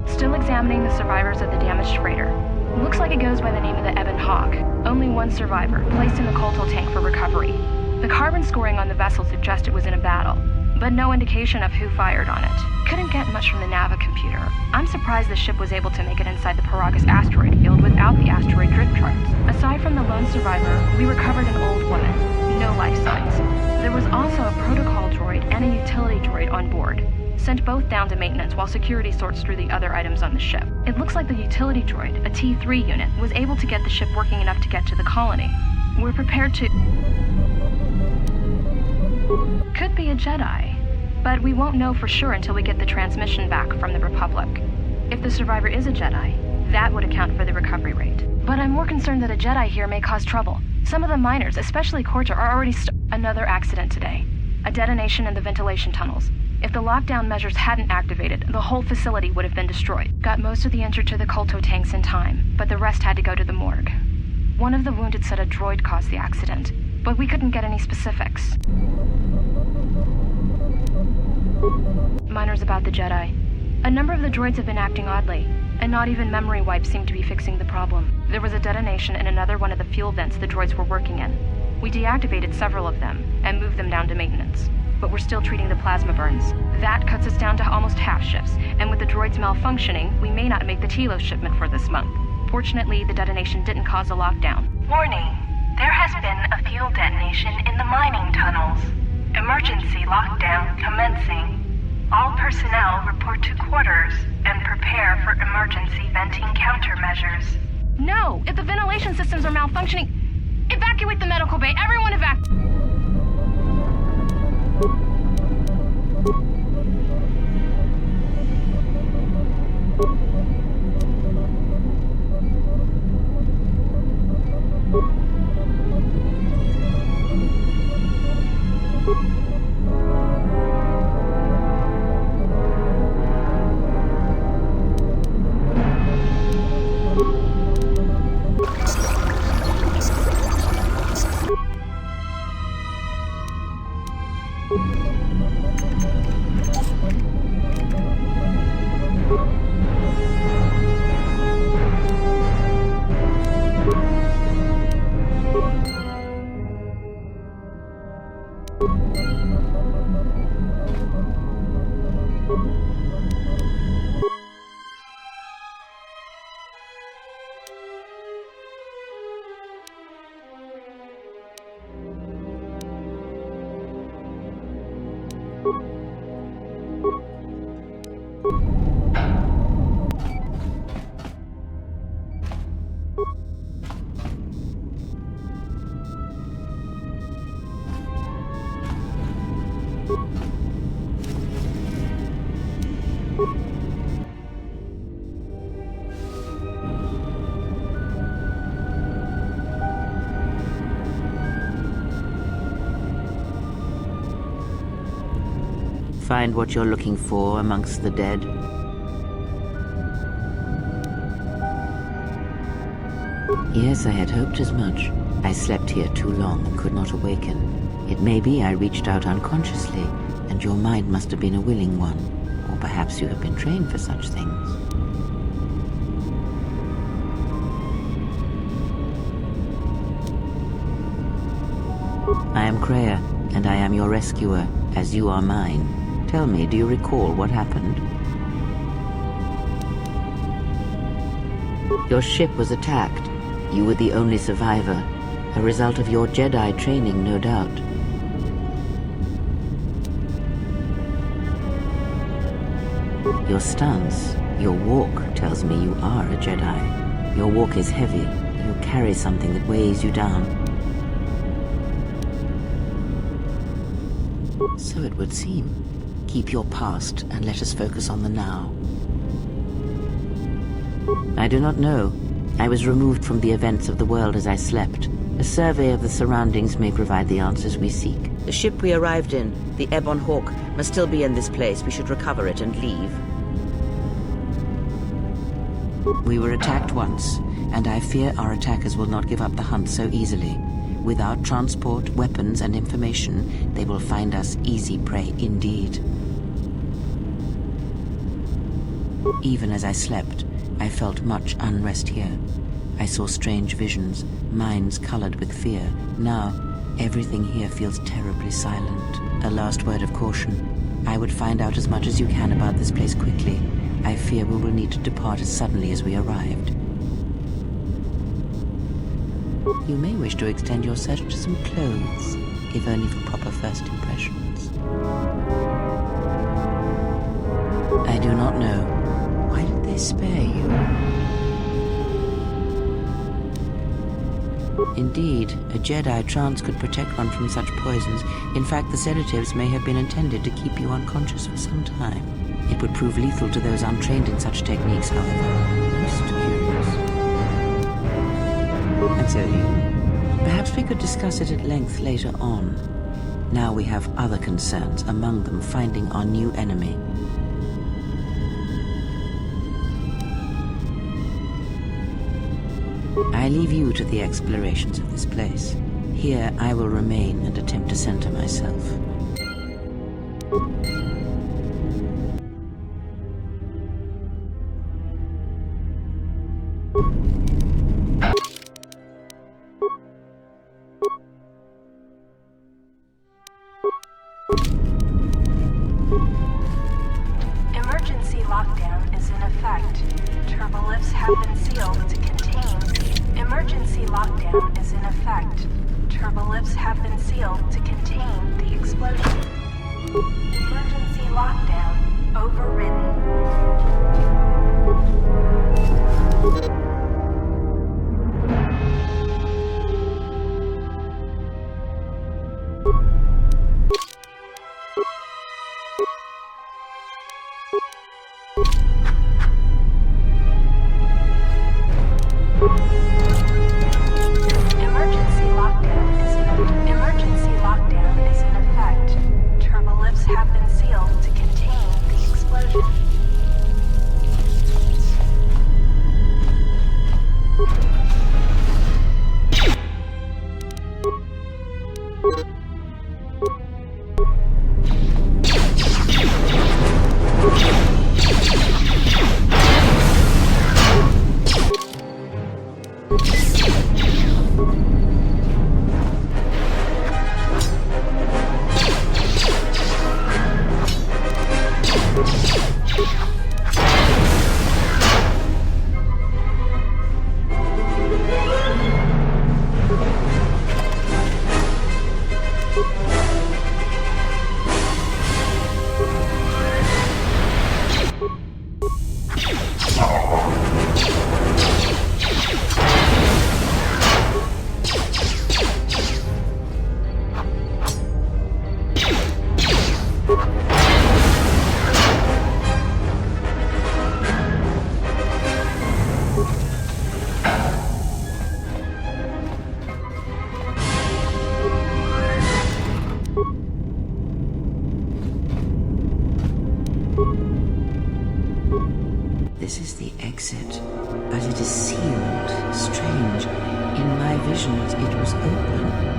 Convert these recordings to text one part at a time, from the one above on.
Still examining the survivors of the damaged freighter. Looks like it goes by the name of the Ebon Hawk. Only one survivor, placed in the KotOR tank for recovery. The carbon scoring on the vessel suggests it was in a battle, but no indication of who fired on it. Couldn't get much from the Nava computer. I'm surprised the ship was able to make it inside the Peragus asteroid field without the asteroid drift charts. Aside from the lone survivor, we recovered an old woman. No life signs. There was also a protocol droid and a utility droid on board. Sent both down to maintenance while security sorts through the other items on the ship. It looks like the utility droid, a T3 unit, was able to get the ship working enough to get to the colony. We're prepared to... Could be a Jedi, but we won't know for sure until we get the transmission back from the Republic. If the survivor is a Jedi, that would account for the recovery rate. But I'm more concerned that a Jedi here may cause trouble. Some of the miners, especially KotOR, are already Another accident today. A detonation in the ventilation tunnels. If the lockdown measures hadn't activated, the whole facility would have been destroyed. Got most of the injured to the KotOR tanks in time, but the rest had to go to the morgue. One of the wounded said a droid caused the accident, but we couldn't get any specifics. Miners about the Jedi. A number of the droids have been acting oddly, and not even memory wipes seem to be fixing the problem. There was a detonation in another one of the fuel vents the droids were working in. We deactivated several of them, and moved them down to maintenance. But we're still treating the plasma burns. That cuts us down to almost half shifts, and with the droids malfunctioning, we may not make the Telos shipment for this month. Fortunately, the detonation didn't cause a lockdown. Warning, there has been a fuel detonation in the mining tunnels. Emergency lockdown commencing. All personnel report to quarters and prepare for emergency venting countermeasures. No! If the ventilation systems are malfunctioning, evacuate the medical bay! Everyone evacuate! Find what you're looking for amongst the dead? Yes, I had hoped as much. I slept here too long and could not awaken. It may be I reached out unconsciously, and your mind must have been a willing one. Or perhaps you have been trained for such things. I am Kreia, and I am your rescuer, as you are mine. Tell me, do you recall what happened? Your ship was attacked. You were the only survivor, a result of your Jedi training, no doubt. Your stance, your walk tells me you are a Jedi. Your walk is heavy. You carry something that weighs you down. So it would seem. Keep your past and let us focus on the now. I do not know. I was removed from the events of the world as I slept. A survey of the surroundings may provide the answers we seek. The ship we arrived in, the Ebon Hawk, must still be in this place. We should recover it and leave. We were attacked once. and I fear our attackers will not give up the hunt so easily. Without transport, weapons, and information, they will find us easy prey indeed. Even as I slept, I felt much unrest here. I saw strange visions, minds colored with fear. Now, everything here feels terribly silent. A last word of caution. I would find out as much as you can about this place quickly. I fear we will need to depart as suddenly as we arrived. You may wish to extend your search to some clothes, if only for proper first impressions. I do not know. Why did they spare you? Indeed, a Jedi trance could protect one from such poisons. In fact, the sedatives may have been intended to keep you unconscious for some time. It would prove lethal to those untrained in such techniques, however. Most curious. And so perhaps we could discuss it at length later on. Now we have other concerns, among them finding our new enemy. I leave you to the explorations of this place. Here I will remain and attempt to center myself. Emergency lockdown is in effect. Turbolifts have been sealed to contain. Emergency lockdown is in effect. Turbolifts have been sealed to contain the explosion. Emergency lockdown overridden. This is the exit, but it is sealed. Strange. In my visions, it was open.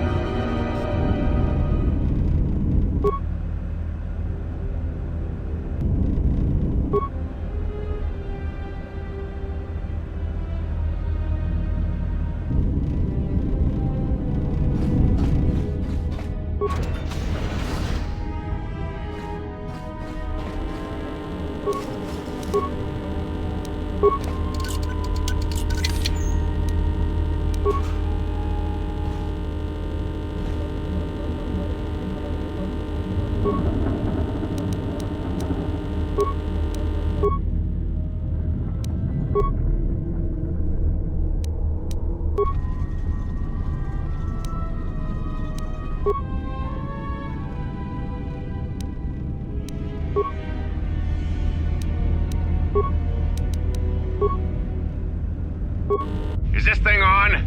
Is this thing on?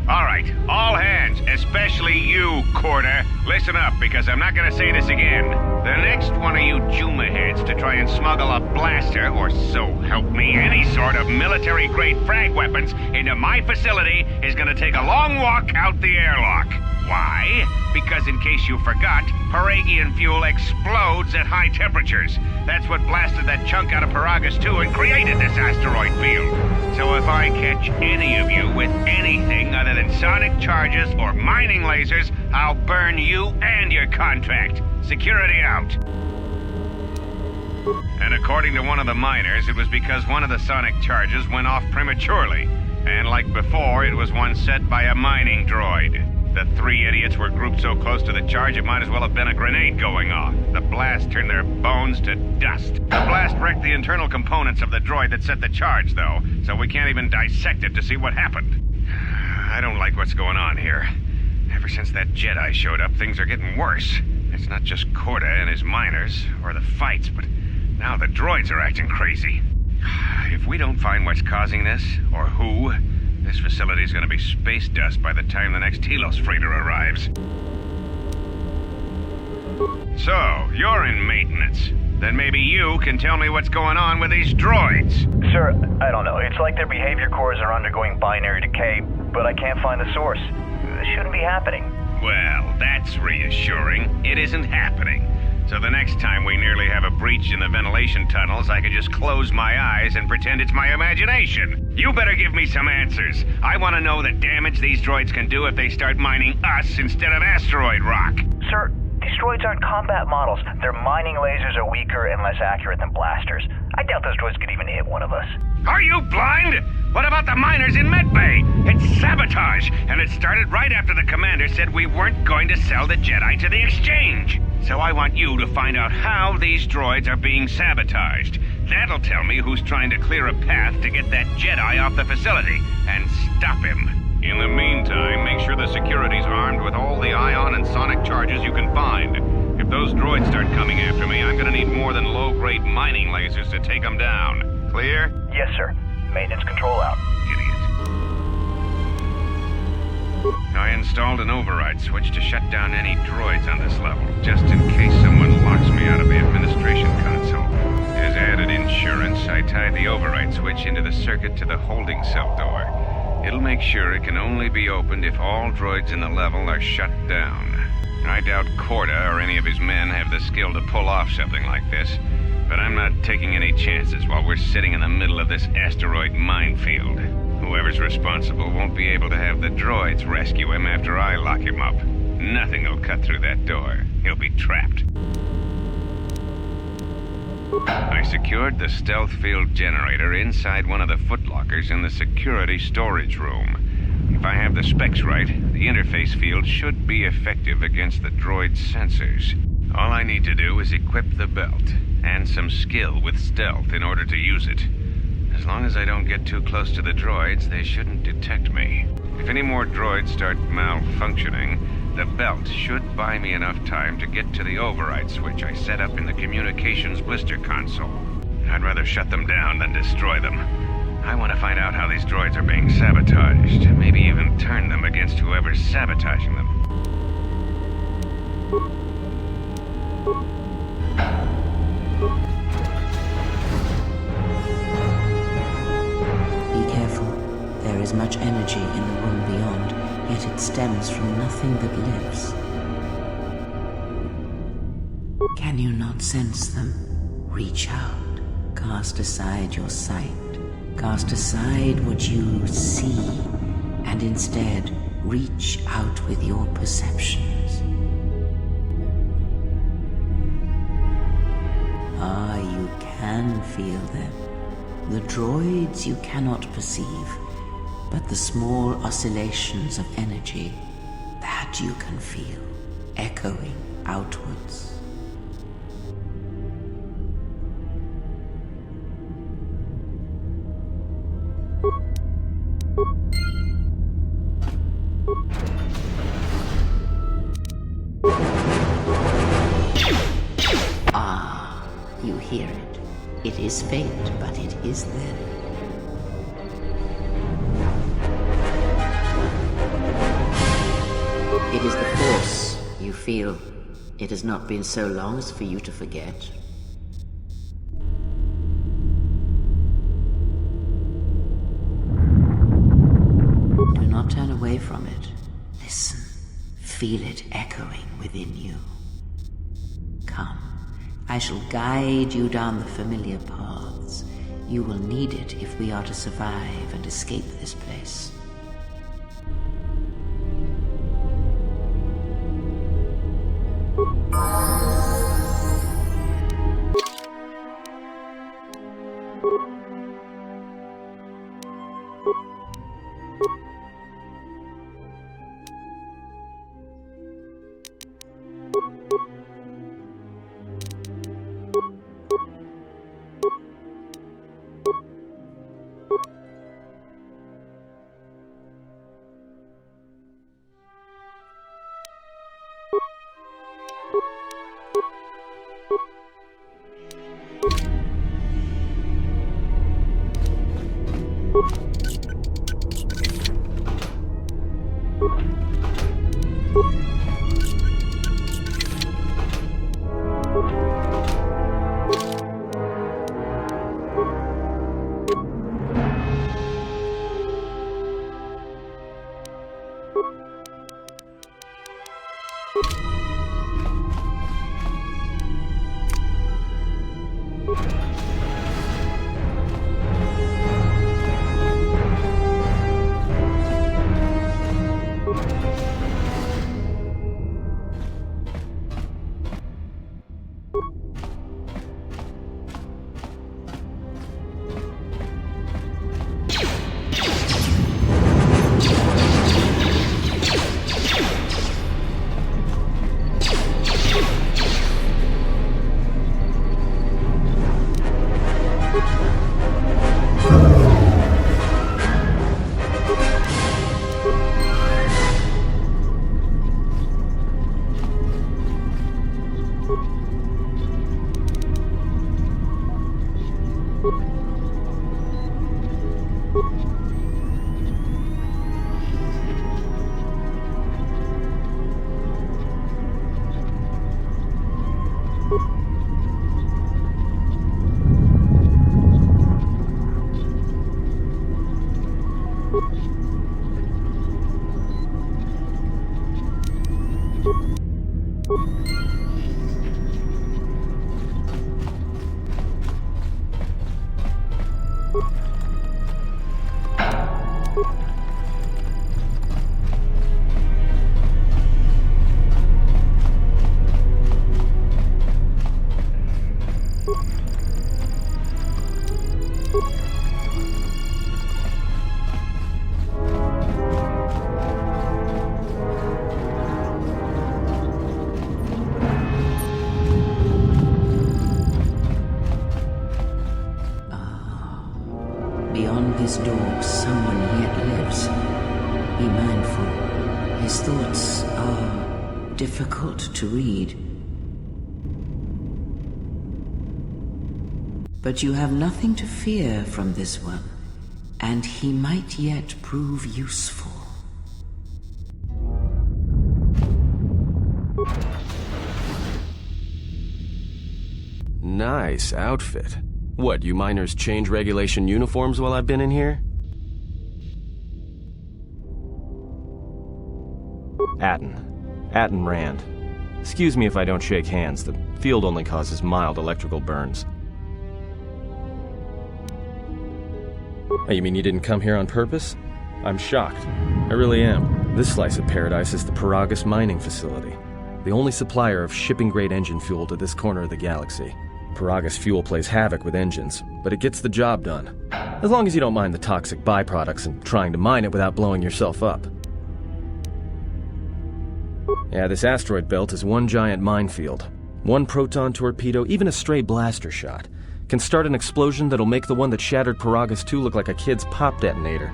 All right, all hands, especially you, KotOR. Listen up, because I'm not gonna say this again. The next one of you Juma heads to try and smuggle a blaster, or so help me, any sort of military-grade frag weapons into my facility is gonna take a long walk out the airlock. Why? Because in case you forgot, Peragian fuel explodes at high temperatures. That's what blasted that chunk out of Peragus 2 and created this asteroid field. So if I catch any of you with anything other than sonic charges or mining lasers, I'll burn you and your contract. Security out. And according to one of the miners, it was because one of the sonic charges went off prematurely. And like before, it was one set by a mining droid. The three idiots were grouped so close to the charge it might as well have been a grenade going off. The blast turned their bones to dust. The blast wrecked the internal components of the droid that set the charge, though, so we can't even dissect it to see what happened. I don't like what's going on here. Ever since that Jedi showed up, things are getting worse. It's not just KotOR and his miners, or the fights, but now the droids are acting crazy. If we don't find what's causing this, or who, this facility's gonna be space dust by the time the next Telos freighter arrives. So, you're in maintenance. Then maybe you can tell me what's going on with these droids. Sir, I don't know. It's like their behavior cores are undergoing binary decay, but I can't find the source. It shouldn't be happening. Well, that's reassuring. It isn't happening. So the next time we nearly have a breach in the ventilation tunnels, I could just close my eyes and pretend it's my imagination. You better give me some answers. I want to know the damage these droids can do if they start mining us instead of asteroid rock. Sir, these droids aren't combat models. Their mining lasers are weaker and less accurate than blasters. I doubt those droids could even hit one of us. Are you blind? What about the miners in Medbay? It's sabotage, and it started right after the commander said we weren't going to sell the Jedi to the exchange. So I want you to find out how these droids are being sabotaged. That'll tell me who's trying to clear a path to get that Jedi off the facility, and stop him. In the meantime, make sure the security's armed with all the ion and sonic charges you can find. If those droids start coming after me, I'm gonna need more than low-grade mining lasers to take them down. Clear? Yes, sir. Maintenance control out. Idiot. I installed an override switch to shut down any droids on this level, just in case someone locks me out of the administration console. As added insurance, I tied the override switch into the circuit to the holding cell door. It'll make sure it can only be opened if all droids in the level are shut down. I doubt KotOR or any of his men have the skill to pull off something like this, but I'm not taking any chances while we're sitting in the middle of this asteroid minefield. Whoever's responsible won't be able to have the droids rescue him after I lock him up. Nothing will cut through that door. He'll be trapped. I secured the stealth field generator inside one of the footlockers in the security storage room. If I have the specs right, the interface field should be effective against the droid's sensors. All I need to do is equip the belt, and some skill with stealth in order to use it. As long as I don't get too close to the droids, they shouldn't detect me. If any more droids start malfunctioning, the belt should buy me enough time to get to the override switch I set up in the communications blister console. I'd rather shut them down than destroy them. I want to find out how these droids are being sabotaged, maybe even turn them against whoever's sabotaging them. Be careful. There is much energy in the room beyond, yet it stems from nothing that lives. Can you not sense them? Reach out. Cast aside your sight. Cast aside what you see, and instead reach out with your perceptions. Ah, you can feel them. The droids you cannot perceive, but the small oscillations of energy, that you can feel, echoing outwards. Ah, you hear it. It is faint, but it is there. feel it has not been so long as for you to forget. Do not turn away from it. Listen. Feel it echoing within you. Come. I shall guide you down the familiar paths. You will need it if we are to survive and escape this place. This door, someone yet lives. Be mindful. His thoughts are difficult to read. But you have nothing to fear from this one, and he might yet prove useful. Nice outfit. What, you miners change regulation uniforms while I've been in here? Atton Rand. Excuse me if I don't shake hands. The field only causes mild electrical burns. Oh, you mean you didn't come here on purpose? I'm shocked. I really am. This slice of paradise is the Peragus mining facility, the only supplier of shipping-grade engine fuel to this corner of the galaxy. Peragus fuel plays havoc with engines, but it gets the job done. As long as you don't mind the toxic byproducts and trying to mine it without blowing yourself up. Yeah, this asteroid belt is one giant minefield. One proton torpedo, even a stray blaster shot, can start an explosion that'll make the one that shattered Peragus 2 look like a kid's pop detonator.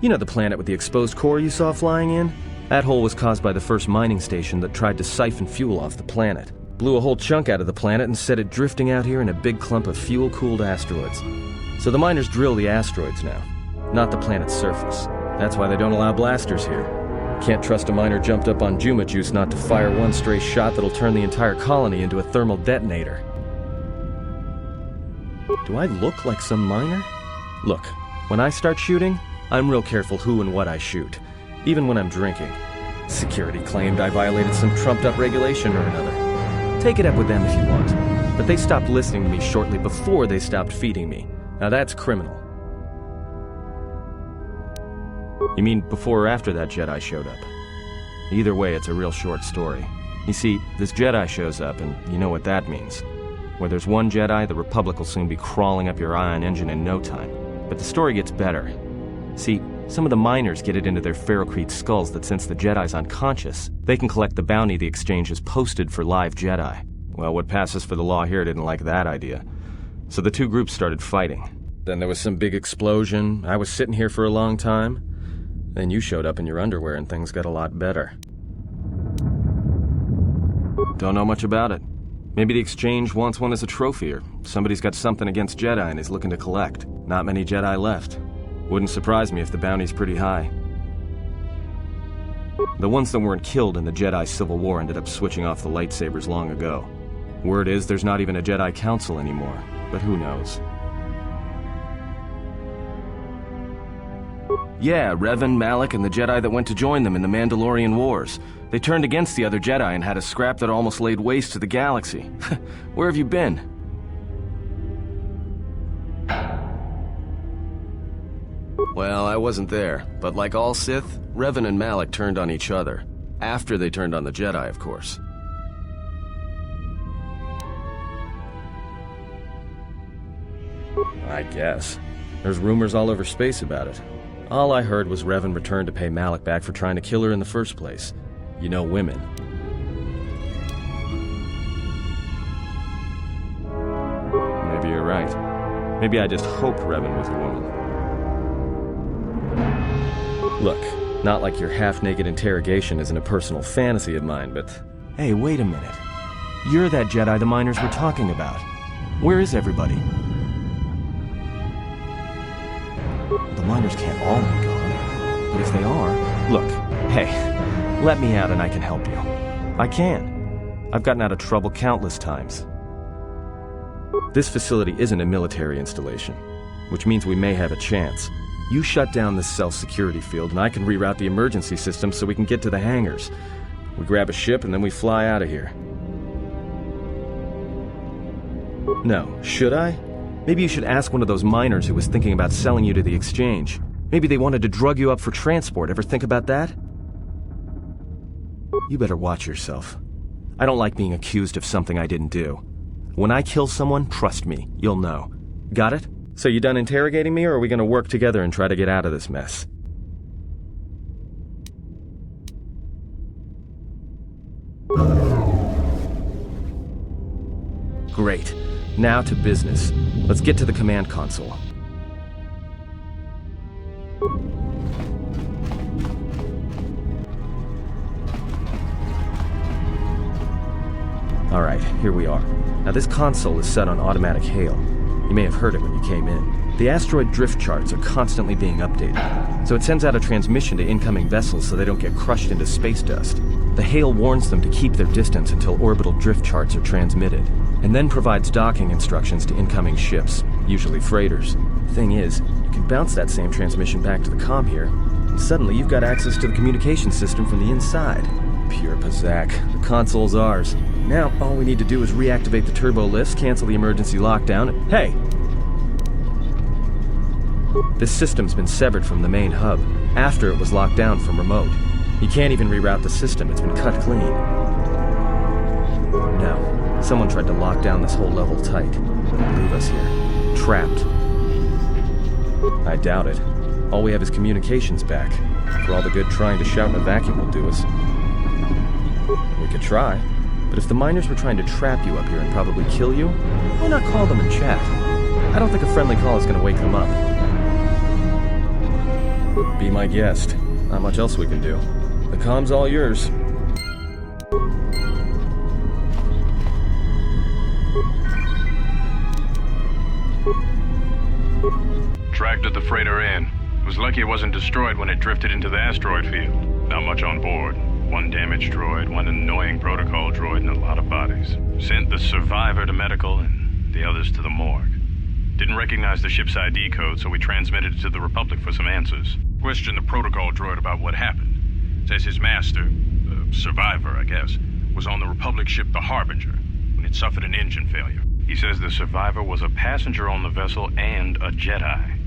You know the planet with the exposed core you saw flying in? That hole was caused by the first mining station that tried to siphon fuel off the planet. Blew a whole chunk out of the planet and set it drifting out here in a big clump of fuel-cooled asteroids. So the miners drill the asteroids now, not the planet's surface. That's why they don't allow blasters here. Can't trust a miner jumped up on Juma juice not to fire one stray shot that'll turn the entire colony into a thermal detonator. Do I look like some miner? Look, when I start shooting, I'm real careful who and what I shoot, even when I'm drinking. Security claimed I violated some trumped-up regulation or another. Take it up with them if you want, but they stopped listening to me shortly before they stopped feeding me. Now that's criminal. You mean before or after that Jedi showed up? Either way, it's a real short story. You see, this Jedi shows up, and you know what that means. Where there's one Jedi, the Republic will soon be crawling up your ion engine in no time. But the story gets better. See, some of the miners get it into their ferrocrete skulls that since the Jedi's unconscious, they can collect the bounty the exchange has posted for live Jedi. Well, what passes for the law here didn't like that idea. So the two groups started fighting. Then there was some big explosion. I was sitting here for a long time. Then you showed up in your underwear and things got a lot better. Don't know much about it. Maybe the exchange wants one as a trophy, or somebody's got something against Jedi and is looking to collect. Not many Jedi left. Wouldn't surprise me if the bounty's pretty high. The ones that weren't killed in the Jedi Civil War ended up switching off the lightsabers long ago. Word is there's not even a Jedi Council anymore, but who knows? Yeah, Revan, Malak, and the Jedi that went to join them in the Mandalorian Wars. They turned against the other Jedi and had a scrap that almost laid waste to the galaxy. Where have you been? Well, I wasn't there, but like all Sith, Revan and Malak turned on each other. After they turned on the Jedi, of course. I guess. There's rumors all over space about it. All I heard was Revan returned to pay Malak back for trying to kill her in the first place. You know women. Maybe you're right. Maybe I just hoped Revan was a woman. Look, not like your half-naked interrogation isn't a personal fantasy of mine, but... Hey, wait a minute. You're that Jedi the miners were talking about. Where is everybody? The miners can't all be gone. But if they are... Look, hey, let me out and I can help you. I can. I've gotten out of trouble countless times. This facility isn't a military installation, which means we may have a chance. You shut down this self-security field and I can reroute the emergency system so we can get to the hangars. We grab a ship and then we fly out of here. No, should I? Maybe you should ask one of those miners who was thinking about selling you to the exchange. Maybe they wanted to drug you up for transport. Ever think about that? You better watch yourself. I don't like being accused of something I didn't do. When I kill someone, trust me, you'll know. Got it? So you done interrogating me, or are we gonna work together and try to get out of this mess? Great. Now to business. Let's get to the command console. Alright, here we are. Now this console is set on automatic hail. You may have heard it when you came in. The asteroid drift charts are constantly being updated, so it sends out a transmission to incoming vessels so they don't get crushed into space dust. The hail warns them to keep their distance until orbital drift charts are transmitted, and then provides docking instructions to incoming ships, usually freighters. Thing is, you can bounce that same transmission back to the comm here, and suddenly you've got access to the communication system from the inside. Pure Pazak. The console's ours. Now, all we need to do is reactivate the turbo lifts, cancel the emergency lockdown, and... Hey! This system's been severed from the main hub, after it was locked down from remote. You can't even reroute the system, it's been cut clean. No, someone tried to lock down this whole level tight. Leave us here. Trapped. I doubt it. All we have is communications back. For all the good trying to shout in a vacuum will do us. We could try. But if the miners were trying to trap you up here and probably kill you, why not call them and chat? I don't think a friendly call is going to wake them up. Be my guest. Not much else we can do. The comm's all yours. Tracked the freighter in. Was lucky it wasn't destroyed when it drifted into the asteroid field. Not much on board. One damaged droid, one annoying protocol droid, and a lot of bodies. Sent the survivor to medical and the others to the morgue. Didn't recognize the ship's ID code, so we transmitted it to the Republic for some answers. Questioned the protocol droid about what happened. Says his master, the survivor, I guess, was on the Republic ship the Harbinger when it suffered an engine failure. He says the survivor was a passenger on the vessel and a Jedi.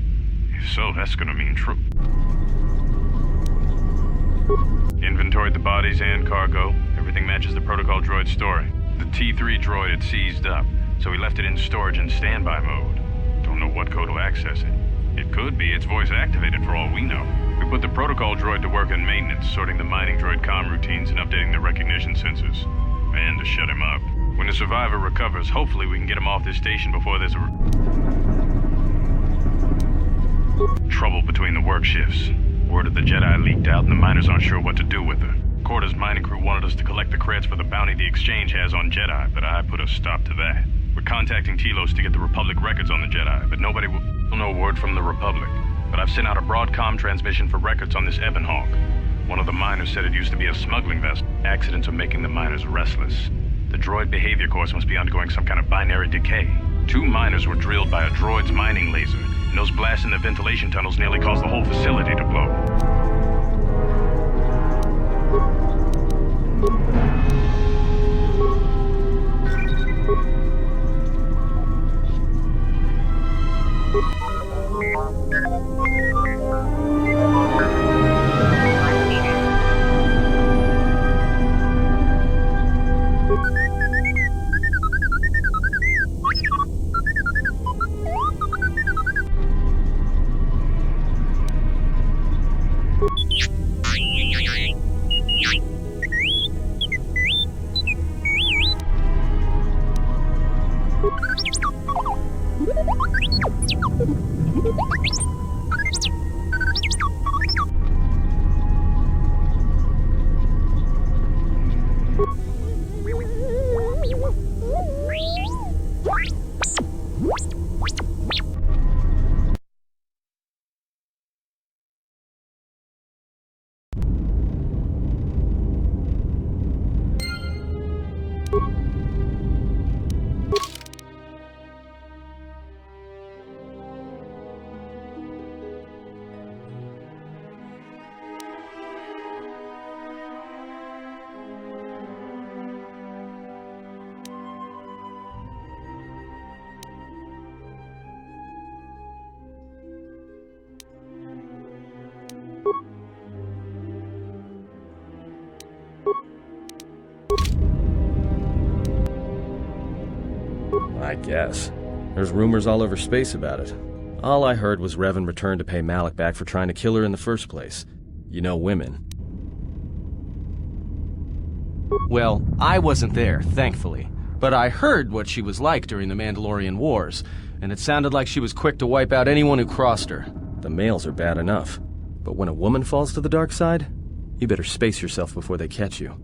If so, that's gonna mean true. Inventoried the bodies and cargo. Everything matches the protocol droid's story. The T3 droid had seized up, so we left it in storage in standby mode. Don't know what code will access it. It could be it's voice activated for all we know. We put the protocol droid to work in maintenance, sorting the mining droid comm routines and updating the recognition sensors. And to shut him up. When the survivor recovers, hopefully we can get him off this station before there's trouble between the work shifts. Word of the Jedi leaked out and the miners aren't sure what to do with her. Quarter's mining crew wanted us to collect the credits for the bounty the Exchange has on Jedi, but I put a stop to that. We're contacting Telos to get the Republic records on the Jedi, but nobody will know word from the Republic. But I've sent out a broadcom transmission for records on this Ebon Hawk. One of the miners said it used to be a smuggling vessel. Accidents are making the miners restless. The droid behavior course must be undergoing some kind of binary decay. 2 miners were drilled by a droid's mining laser, and those blasts in the ventilation tunnels nearly caused the whole facility to blow. I guess. There's rumors all over space about it. All I heard was Revan returned to pay Malik back for trying to kill her in the first place. You know women. Well, I wasn't there, thankfully. But I heard what she was like during the Mandalorian Wars, and it sounded like she was quick to wipe out anyone who crossed her. The males are bad enough. But when a woman falls to the dark side, you better space yourself before they catch you.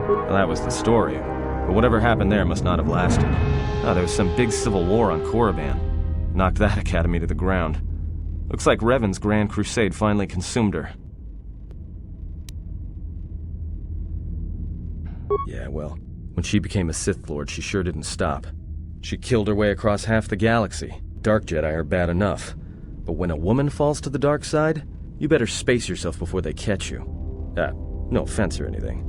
Well, that was the story. But whatever happened there must not have lasted. There was some big civil war on Korriban. Knocked that academy to the ground. Looks like Revan's Grand Crusade finally consumed her. Yeah, well, when she became a Sith Lord, she sure didn't stop. She killed her way across half the galaxy. Dark Jedi are bad enough. But when a woman falls to the dark side, you better space yourself before they catch you. No offense or anything.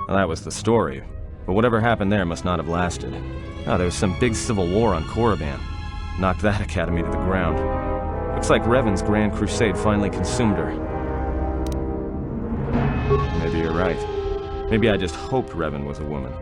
Well, that was the story. But whatever happened there must not have lasted. There was some big civil war on Korriban. Knocked that academy to the ground. Looks like Revan's Grand Crusade finally consumed her. Maybe you're right. Maybe I just hoped Revan was a woman.